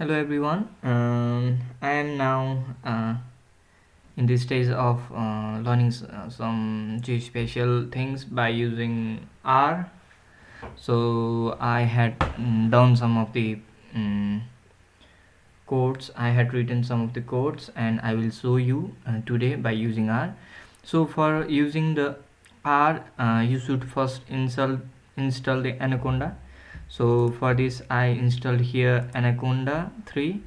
Hello everyone. I am now in this stage of learning some geospatial things by using R. So I had done some of the um, codes. I had written some of the codes, and I will show you today by using R. So for using the R, you should first install the Anaconda. So for this, I installed here Anaconda 3.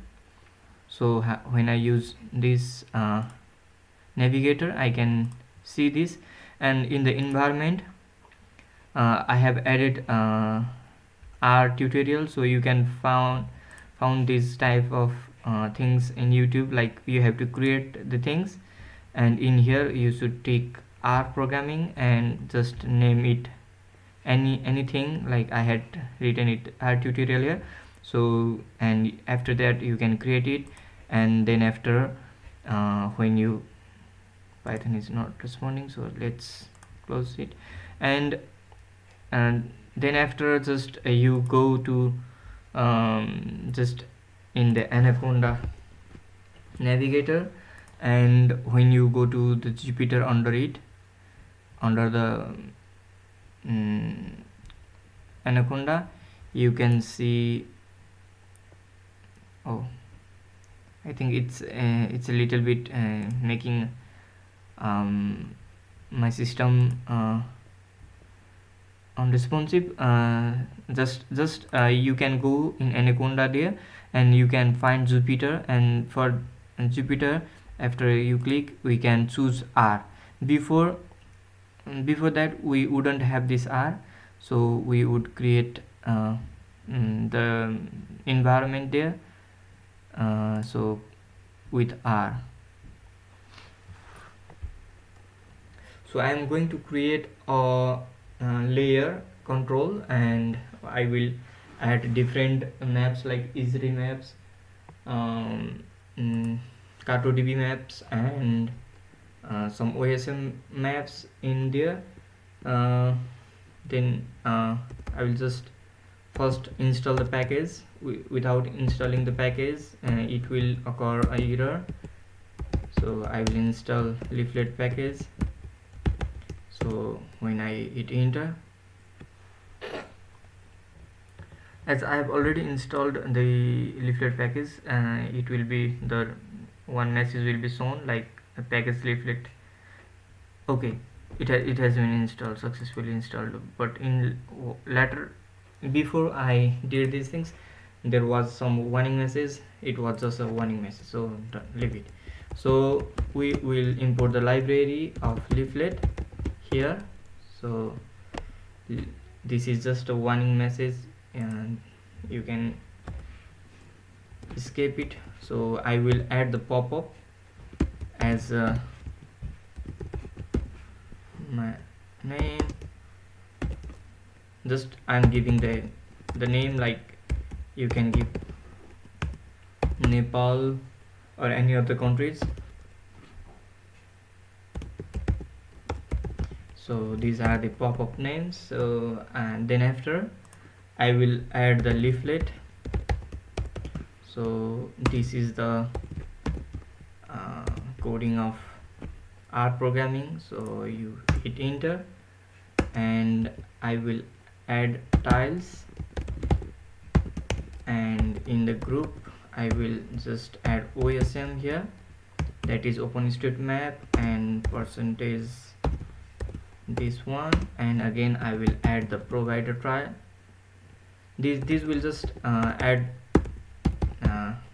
So when I use this navigator, I can see this, and in the environment I have added R tutorial, so you can found this type of things in YouTube. Like, you have to create the things, and in here you should take R programming and just name it anything. Like, I had written it R tutorial here. So, and after that you can create it, and then after when you Python is not responding, so let's close it. And and then after, just you go to just in the Anaconda navigator, and when you go to the Jupyter under it, under the Anaconda, you can see, oh, I think it's a little bit making my system unresponsive. Just you can go in Anaconda there, and you can find Jupyter, and for Jupyter, after you click, we can choose R. Before that, we wouldn't have this R, so we would create the environment there, so with R. So I am going to create a layer control, and I will add different maps like Esri maps, um, mm, CartoDB maps, and some OSM maps in there. Then I will just first install the package. Without installing the package, it will occur a error. So I will install leaflet package. So when I hit enter, as I have already installed the leaflet package, it will be the one message will be shown like a package leaflet. Okay, it has been installed, successfully installed. But in later, before I did these things, there was some warning message. It was just a warning message, so leave it. So we will import the library of leaflet here. So this is just a warning message, and you can escape it. So I will add the pop-up as my name. Just I'm giving the name, like you can give Nepal or any other countries. So these are the pop-up names. So, and then after, I will add the leaflet. So this is the coding of R programming. So you hit enter, and I will add tiles, and in the group I will just add OSM here, that is OpenStreetMap, and percentage this one, and again I will add the provider trial. This will just add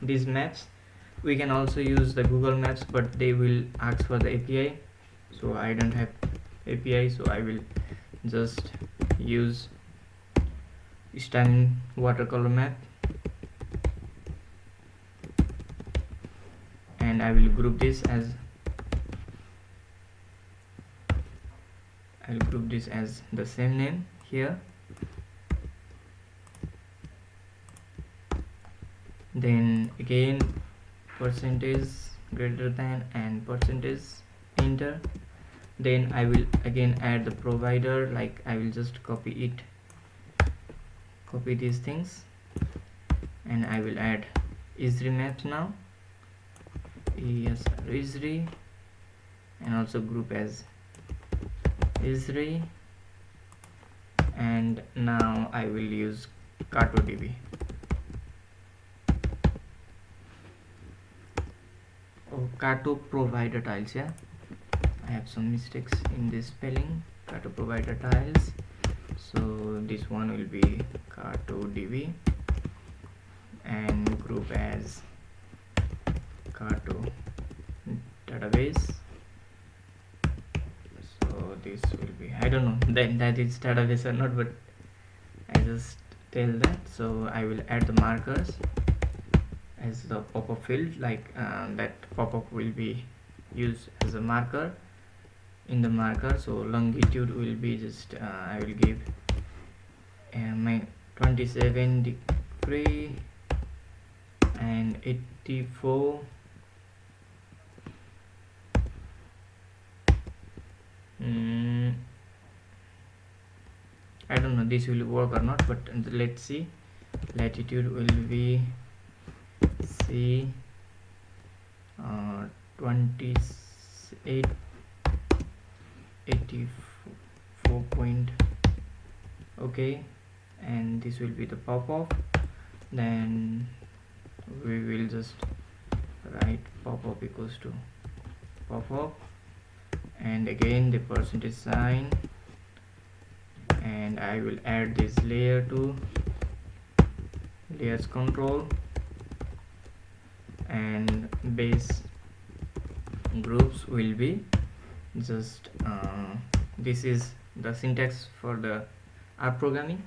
these maps. We can also use the Google Maps, but they will ask for the API, so I don't have API, so I will just use stunning watercolor map, and I will group this as the same name here. Then again percentage greater than and percentage enter. Then I will again add the provider, like I will just copy these things, and I will add Esri maps now. Yes, Esri, and also group as Esri, and now I will use CartoDB. Oh, Carto provider tiles, yeah. I have some mistakes in this spelling. Carto provider tiles. So this one will be CartoDB and group as Carto database. So this will be, I don't know that is database or not, but I just tell that. So I will add the markers as the pop-up field, like that pop-up will be used as a marker in the marker. So longitude will be just I will give my 27 degree and 84 I don't know this will work or not, but let's see. Latitude will be C 28 84 point. Okay, and this will be the pop-up. Then we will just write pop-up equals to pop-up, and again the percentage sign, and I will add this layer to layers control, and base groups will be just this is the syntax for the R programming,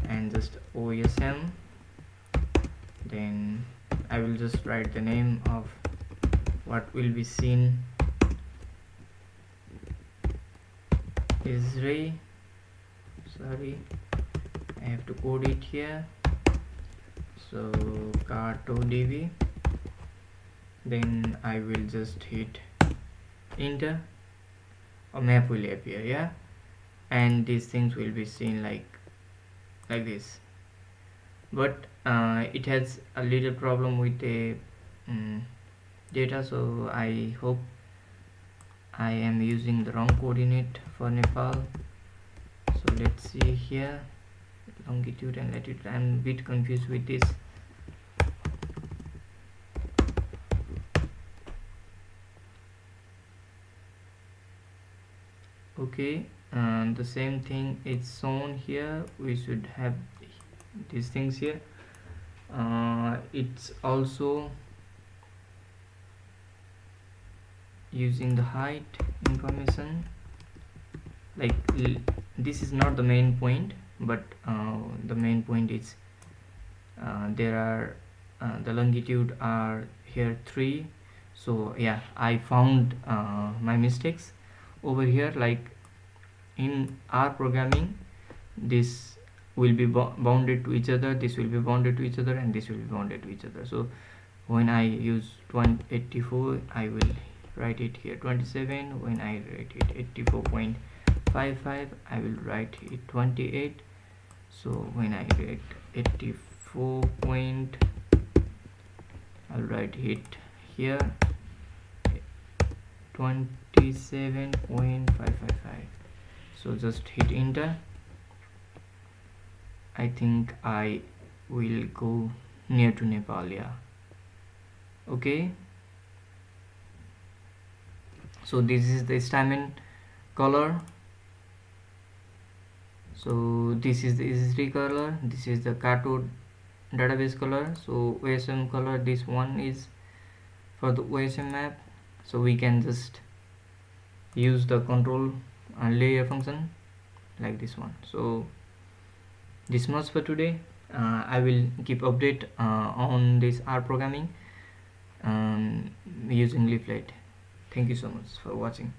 and just OSM. Then I will just write the name of what will be seen Esri. Sorry, I have to code it here. So CartoDB, then I will just hit enter. A map will appear, yeah, and these things will be seen like this. But it has a little problem with the data, so I hope I am using the wrong coordinate for Nepal. So let's see here, longitude and latitude. I'm a bit confused with this. Okay, the same thing is shown here. We should have these things here. It's also using the height information, like this is not the main point, but the main point is there are the longitude are here 3. So yeah, I found my mistakes over here. Like in R programming, this will be bounded to each other, this will be bounded to each other, and this will be bounded to each other. So when I use 84, I will write it here 27. When I write it 84.55, I will write it 28. So when I write 84 point, I'll write it here 27.555. so just hit enter. I think I will go near to Nepal, yeah. Okay, so this is the stamen color. So this is the Esri color, this is the Carto database color. So OSM color, this one is for the OSM map. So we can just use the control layer function like this one. So this much for today. I will keep update on this R programming using Leaflet. Thank you so much for watching.